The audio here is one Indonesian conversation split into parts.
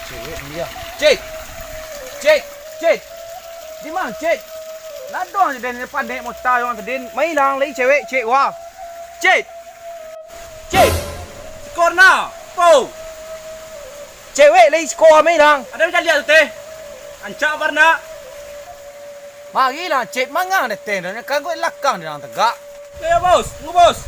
Cewek dia. Cik. Cik. Cik. Di mana cik? Ladong je dari depan naik motor orang tadi. Mai lang lagi cewek cik wah. Cik. Cik. Skor na. Po. Cewek lagi skor mai lang. Ada macam lihat tu teh. Ancak warna. Mari lah cik mangang dah teh. Dan kan kau lakang dia orang tegak. Ya bos, tunggu bos.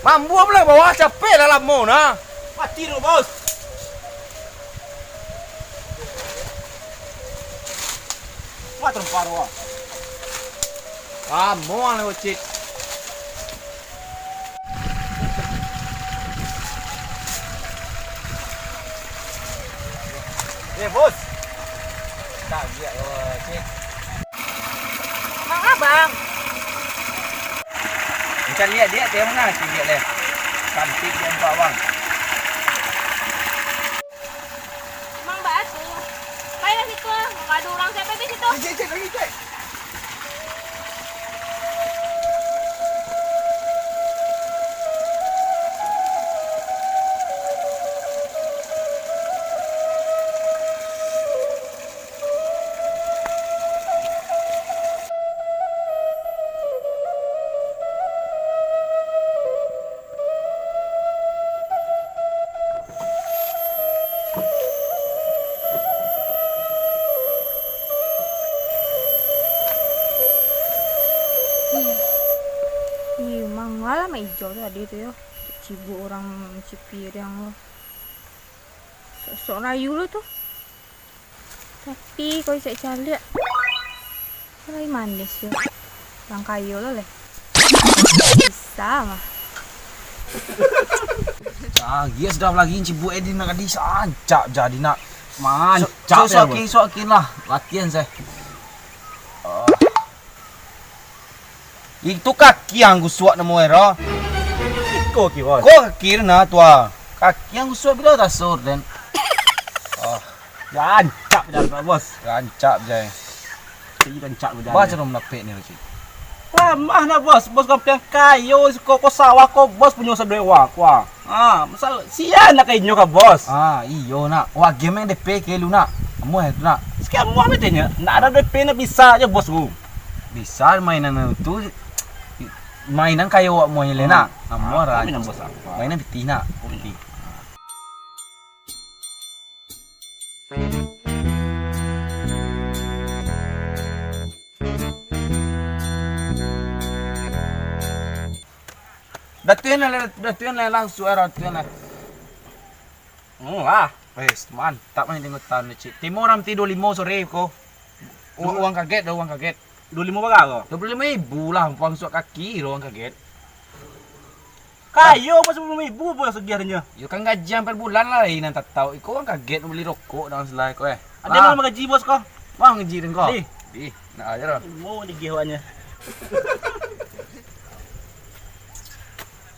Mampu pula bawa capek dalam mo na. Mati tu bos. Mati paruh. Mo ang cik. Bos. Tak dia cik. Mang abang. Macam lihat dia teh mana cik lihat dia. Cantik dia nampak bang. Mang batu. Payah situ. Enggak ada orang siapa di situ. Cik lagi cik. Ih, mang malam hijau tadi tu ya. Cibuk orang cipir yang sok rayu lu tuh. Tapi kau cek calik. Rai manis ya. Orang kayu lah leh. Bisa mah. Dia sudah lagi cibuk Edin nak kadi sancap jadi nak. Mancap ya bos. Soakin lah latihan saya. Itu kaki yang gusuk nama era. Iko ki bos. Kau kaki na tua. Kaki yang gusuk bila tak sur dan. Ancap jalan bos. Rancap jai. Jadi ancap jalan. Baca rom napek ni cik. Lama na bos. Bos kau punya kayu, kau sawah kau bos punya sedewa kau. Masal sian nak kayu kau bos. Iyo nak. Wah game yang DP ke lu nak. Kamu itu nak. Sekian muah betulnya. Nak ada DP nak bisa aja bos ku. Bisa mainan itu. Mainan kayak awak mau nyele nak. Kamu Mainan bos apa? Mainan piti nak. Piti. Datuin lah langsung era datuin lah. Wes, mantap main tengok tan cik. Timur ram ti 25 sore ko. Uang kaget dah uang kaget. 25 baga kau. 25,000 lah uang suak kaki uang kaget. Kayu bos 10,000 bos segiarnya. Yo kan gajian per bulan lah ini tak tahu. Iko kan kaget beli rokok dan selai ko Ada yang mau gaji bos kau? Bang ngaji kau. Di. Nak aja dah. Mau di giwannya.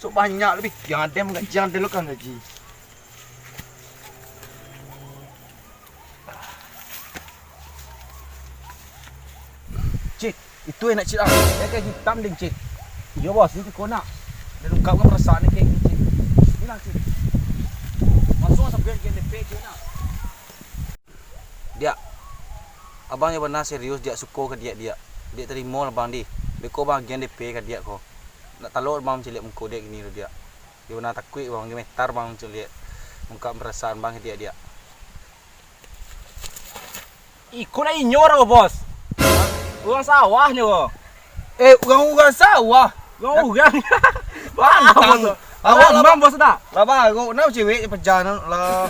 So banyak lebih. Yang ada mengaji yang ada lo kan gaji. Cik, itu enak cik ah. Dia kayak hitam ding cik. Iya bos. Ini kau nak. Dan ungkap kan perasaan ni kayak gini cik. Ini lah cik. Masuk sampai gen DP cik nak. Dia. Abang yang benar serius dia suka ke dia. Dia terima lah bang di. Beko bang gen DP ke dia ko. Nak talor bang celik muka dia gini dia. Dia benar takut bang dia metar bang celik. Ungkap perasaan bang ke dia. Iko na inyo ra bos. Urang sawahnya kok. Urang sawah. Urang. Bang. Awak mam bos dah. Lah bang, kau nak cewek perjalanan lah.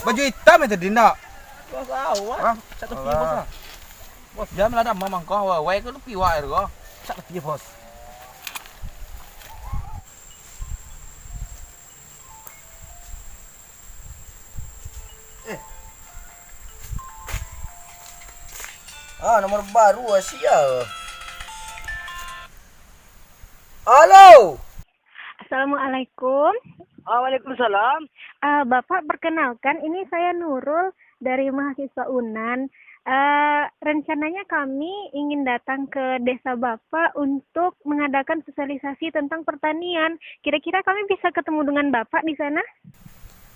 Baju hitam itu dindak. Bos sawah. Satu pi bos lah. Bos jam lah dah mamang kau, wai kau tu pi wai kau. Satu pi bos. Nomor baru Asia. Halo. Assalamualaikum. Waalaikumsalam. Bapak perkenalkan, ini saya Nurul dari mahasiswa UNAN. Rencananya kami ingin datang ke desa Bapak untuk mengadakan sosialisasi tentang pertanian. Kira-kira kami bisa ketemu dengan Bapak di sana?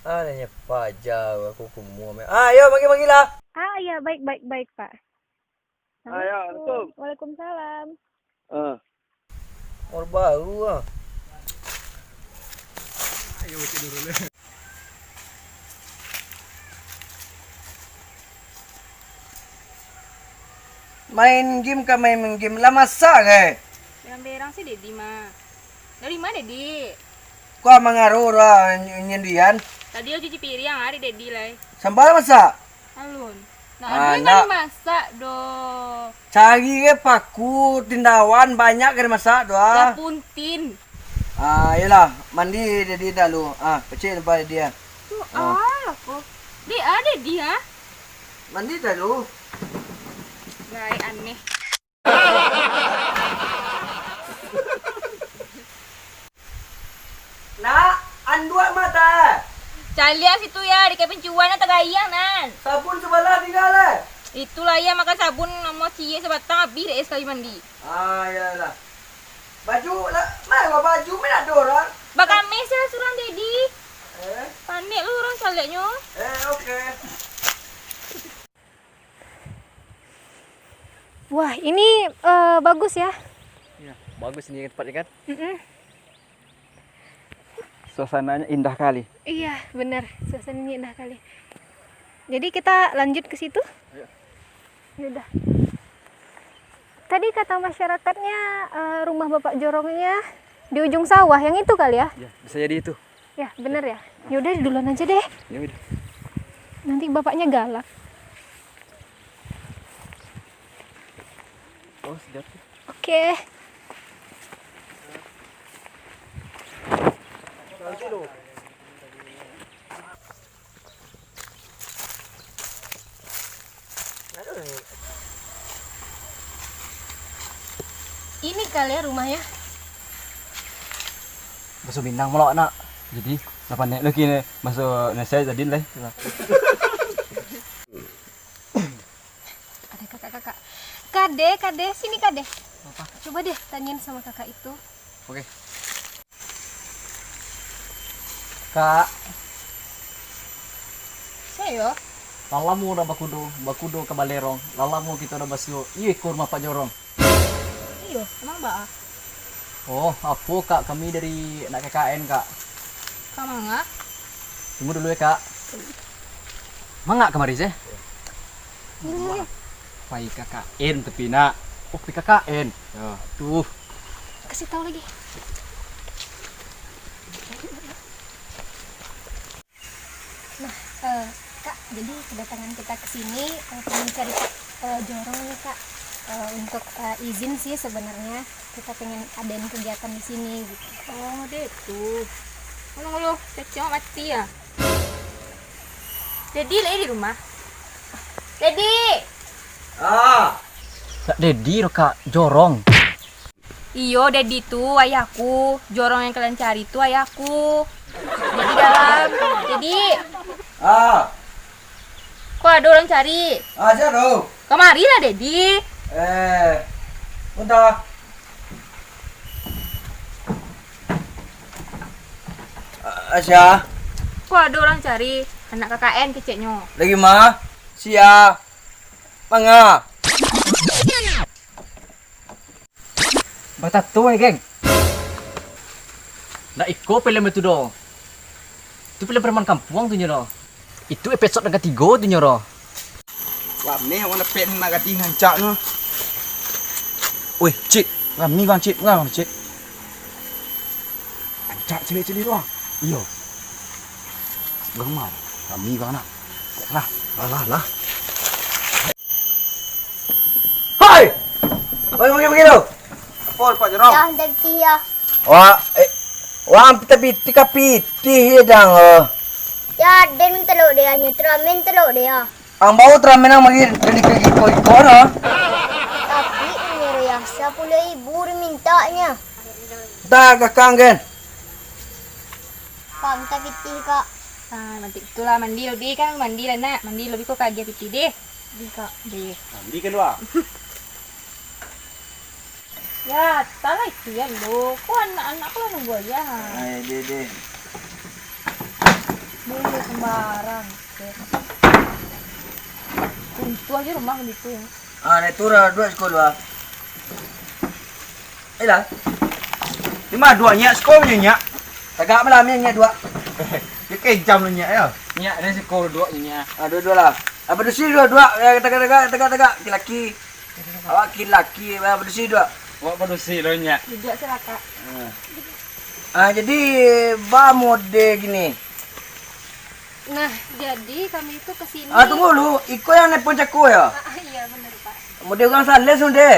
Anaknya pajau aku kumua. Ayo bagi-bagilah. Ah iya, baik Pak. Assalamualaikum. Waalaikumsalam. Orang baru ah. Main game kah main game lah masak ke? Berang-berang sih Dedi mah. Dari mana Dedi? Kau mengaruh lah nyendian. Tadi aku cuci piring yang hari Dedi lah. Sambal masak. Alun. Ah, Nah, nak. kan masak doh. Cari ke paku tindawan banyak ke masak Ya doa. puntin. Yalah mandi jadi dulu. Kecil lepas dia. Tuh kok. Di ada dia. Mandi dulu. Gay aneh. Nak, andua mata. Calian situ ya di keping cuan atau gayang nan. Sabun sebelah tinggal eh. Itulah ya makan sabun mau cie sebatang habis deh sekali mandi. Yalah. Baju lah, mana baju mana ada orang? Bakal mesel surang Dedi. Eh, Panik lu orang caliannya. okey. Wah, ini bagus ya. Ya, bagus ini tempatnya kan. Mm-mm. Suasananya indah kali. Iya, benar. Suasananya indah kali. Jadi kita lanjut ke situ? Ayo. Ya udah. Tadi kata masyarakatnya rumah Bapak Jorongnya di ujung sawah yang itu kali ya? Ya, bisa jadi itu. Ya, benar ya. Ya udah duluan aja deh. Ya udah. Nanti bapaknya galak. Oh, sejati. Oke. Ini kali ya rumahnya. Masuk bintang melok nak. Jadi, dapat nek lagi nih masuk nasi jadi lah. Ada kakak-kakak. Kade, sini Kade. Apa? Coba deh tanyain sama kakak itu. Oke. Kak, Saya Lalamu udah bakudo ke Balerong. Lalamu kita udah basio. Iya ke rumah Pak Jorong. iyo, emang mbak Oh, apa kak? Kami dari anak KKN kak. kamanga? Tunggu dulu ya kak. mangga kemari sih? Pai KKN tapi nak. Oh, PKKN. Ya, tuh. Kasih tahu lagi. Nah, Kak, jadi kedatangan kita ke sini pengen cari Pak Jorong nih Kak. Untuk izin sih sebenarnya kita pengen adain kegiatan di sini gitu. Oh deh tuh. Ngomong lu, cecok mati ya. Dedi lagi di rumah. Dedi. Kak Dedi kak Jorong. Iyo, Dedi tuh ayahku. Jorong yang kalian cari tuh ayahku. Jadi dalam. Jadi, kok ada orang cari? Aja dong. Kemari lah Dedi. Bentar. Asya, Kok ada orang cari? Anak KKN keceknya. lagi mah? Sia. Mangga. Batat tuh geng. Nak iko film itu do. Itu film preman kampung tuh nyoro. Itu episode yang ketiga tuh nyoro. Wah, ni orang dapat nak ganti hancak no. Weh, cik. Kami bang cik, bang cik. Hancak cik doang. Iyo. Bang mau. Kami bang nak. Lah. Hai. Bagi tu. Oh, Pak Jorong. Dah dari ya. Wah, piti ya dang. Ya, den telur dia nyutra men telur dia. Ang bau teramen ang magi ko no. Tapi ini ya 10.000 mintanya. Ta kakang gen. Kau minta piti kak. Ah, nanti itulah mandi lebih kan mandi lah nak. Mandi lebih kok kaget piti deh. Di kak deh. Mandi kan dua. Ya, salah itu ya lo. Kok anak-anak lo nunggu aja. Ay, de. sembarang. Itu aja rumah gitu ya. Naik turun dua sekolah. Lah, Di mana dua nyak sekolah punya nyak? tagak malam ni dua. Dia kejam lu nyak ya. Nyak ni sekolah dua nya. Dua-dua lah. Berdua dua. Tagak laki. Awak laki berdua dua. Wak produksi lo nyak. Juga silakan. Jadi mode gini. Nah, jadi kami itu kesini. Tunggu lu, Iko yang nelpon caku ya. Iya benar Pak. Mode orang sales sunde.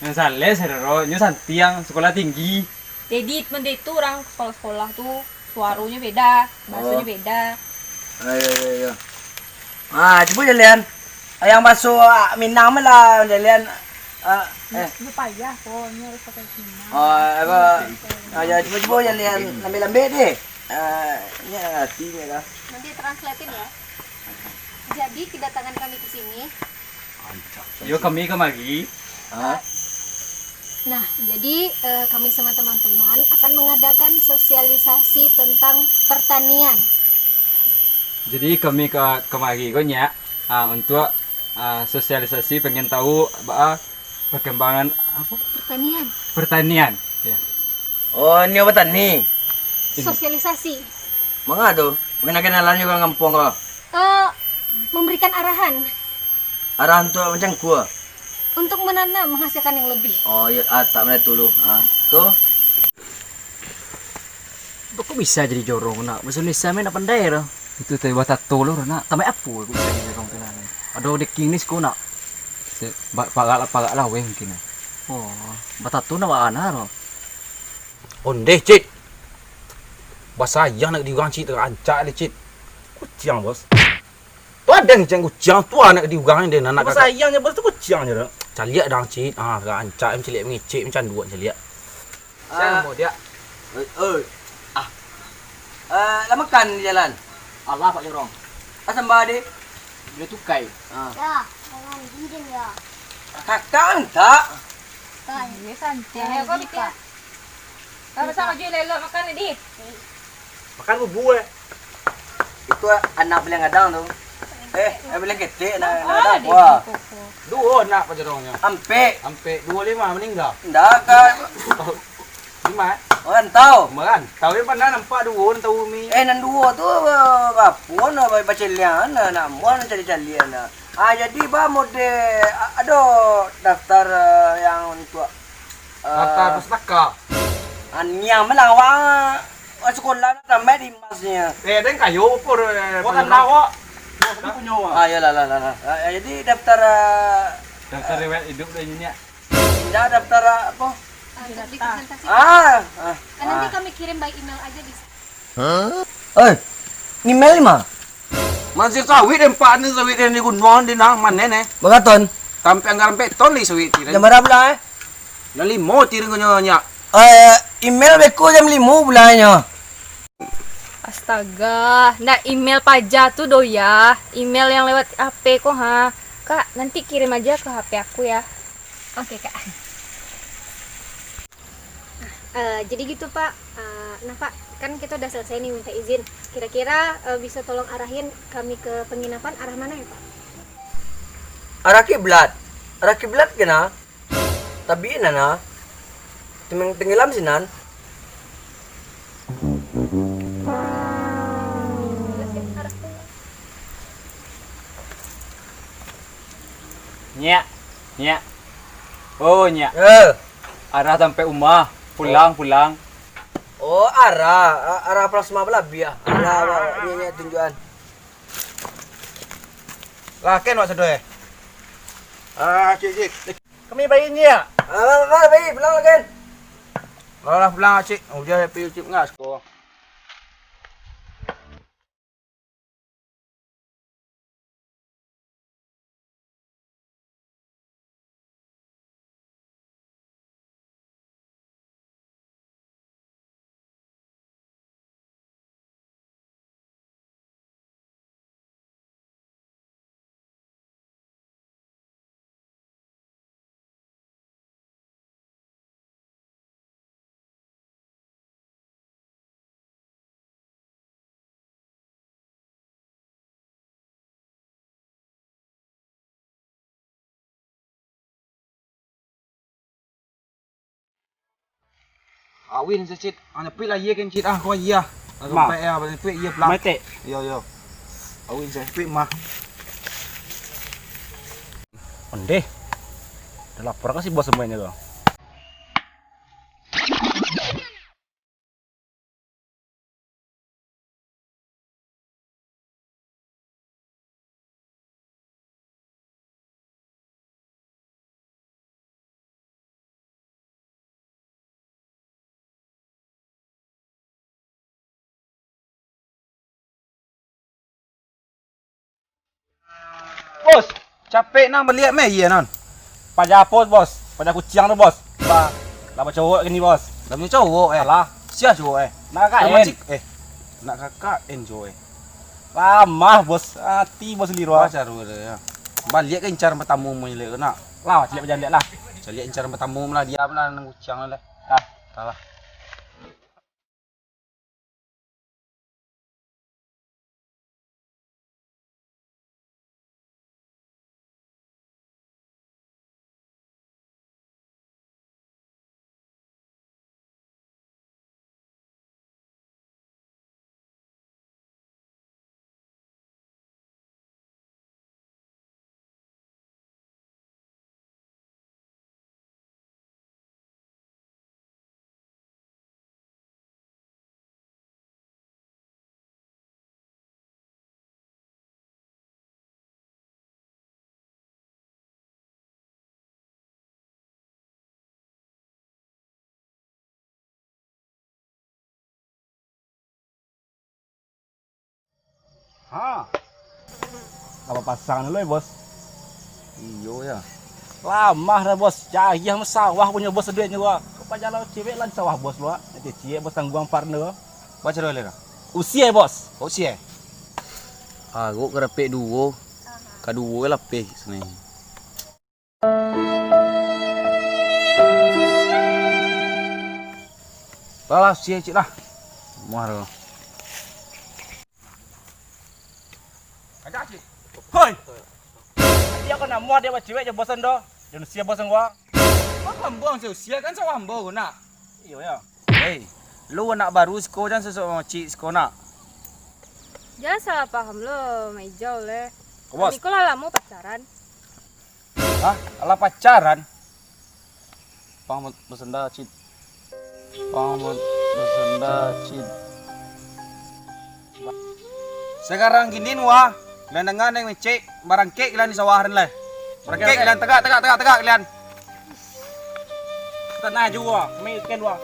Yang sales ro, nyu santiang sekolah tinggi. Jadi temen itu orang sekolah tuh suaranya beda, bahasanya beda. Ayo. Coba jalan. Yang masuk Minang lah jalan. Lupa ya, pokoknya harus pakai sini. Coba jalan lambe-lambe deh. Ini artinya lah. Nanti translatein ya. Jadi kedatangan kami ke sini. Yo kami kemari. Nah, jadi kami sama teman-teman akan mengadakan sosialisasi tentang pertanian. Jadi kami kemari ko nyak untuk sosialisasi pengen tahu perkembangan apa? Pertanian. Ya. Ini obat ni. Sosialisasi. Mga tu, kenalan juga ngampung ko. Memberikan arahan Arahan tu macam kuah. untuk menanam menghasilkan yang lebih. Ya, tak boleh dulu. Tu. Kok bisa jadi jorong nak? Bahasa Indonesia main nak pandai dah. Itu teh buat tato lo nak. Tamai apa aku bisa jadi jorong tu nak? Ada dek kini sekolah nak. Pagak lah weh mungkin. Oh, batato na ba ana ro? Onde cik. Basayang nak diurang cik terancak le cik. Kucing bos. Tu ada yang kucing tu anak diurang dia nak. Basayangnya bos tu kucingnya dah. Caliak dah cik. Terancak em ciliak mengicik macam dua ciliak. Saya mau dia. Lah makan di jalan. Allah pak jorong. Asam bade. Dia tukai. Ya, jangan izin ya. Kakak tak. Ya santai. Ayo kau bikin. Sama-sama je lelo makan ni. Makan bubur. Itu anak bilang gadang tu. Bilang ketik nak wah. Dua nak pak jorongnya. Ampe. Sampai 25 meninggal. Dah kan. 5. Orang tahu. Meran. Tahu yang mana nampak dua tahu mi. Nan dua tu bapun baca lian nak muan cari-carian. Jadi mode ada daftar yang untuk Daftar pustaka. Yang melawang sekolah sampai di masnya. Dan kayu pur. Bukan lawa. Dah punya wa. Yalah. Jadi daftar Daftar riwayat hidup dan nyak. daftar apa? Untuk dipresentasikan. Nanti kami kirim by email aja di. Email mah. Masih sawit empat ni sawit ni gunung di nang mana ni? Berapa ton? Sampai anggaran peton ni sawit ni. Jam berapa lah? Lali mau tiring kau nyak. Email beko jam 5 bulannya. Astaga, nah email pajak tuh do ya. Email yang lewat HP kok ha. Kak, nanti kirim aja ke HP aku ya. Oke Kak. Jadi gitu Pak. Nah Pak, kan kita udah selesai nih minta izin. Kira-kira bisa tolong arahin kami ke penginapan arah mana ya Pak? Arah kiblat kena. Tapi nana. Tenggelam sinan. Nyak. Oh nyak. Arah sampai rumah. Pulang. Arah plasma belabia. Arah dia tunjukan. Lah ken wak sedoe. Cik. Kami bayi nyak. Baik, pulang lagi. Lah pulang cik. Dia happy cik ngas ko. Awin sa cit. Ano pila iya kan cit ah ko iya. Aku Ma. pe ya, balik pe iya pelang. Mai te. Yo. Awin sa pe mah. Onde. Udah lapor kan si bos semuanya tuh. Bos, capek nang melihat me iya non. Pada apa bos? Pada kucing tuh bos. Lah cowok gini bos. Dami cowok Alah, Sia cowok nak Sama kain. cik nak kakak cowok Lama bos, hati bos liru. Pacar ya. Balik kan incar bertamu mo ile nak. Lah, cilik berjanda lah. Cari incar bertamu lah dia lah nang kucing lah. Ah, Salah. ha. Apa pasangan lu ya bos? Iyo ya. Lama dah bos, jayah sawah punya bos duitnya gua. Kepada lo cewek lan sawah bos lu. Nanti cewek bos tanggung partner. Pacar ole lah. Usia bos. Kau sia. Aku kerapik duo. Kaduo lah pe sini. Lah sia cik lah. Muar. Ada cik. Hoi. Dia kena muat dia buat cewek je bosan doh. Jangan usia bosan gua. Kau hambang sia kan sawah hambang nak. Iyo ya. Hei, lu anak baru sekolah jangan sesuatu cik sekolah nak. Jangan salah paham lo, Majau le. Bos. Niko lah lama pacaran. Hah? Ala pacaran? Pang bersenda cit. Pang bersenda cit. Sekarang gini wah, kalian dengar yang cek barang kek kalian di sawahan lah. Barang kek kalian tegak kalian. Tanah juga, mai ken gua.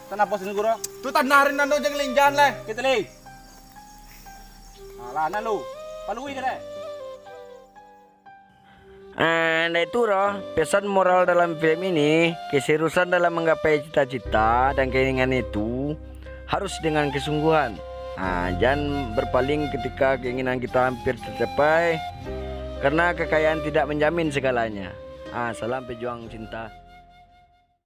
Tanah bos ini gua. Tu tanarin nando jangan lenjan lah. Kita li. Alah na lu. Palui ke deh. Nah itu loh pesan moral dalam film ini, keseriusan dalam menggapai cita-cita dan keinginan itu harus dengan kesungguhan. Jangan berpaling ketika keinginan kita hampir tercapai, karena kekayaan tidak menjamin segalanya. Salam pejuang cinta.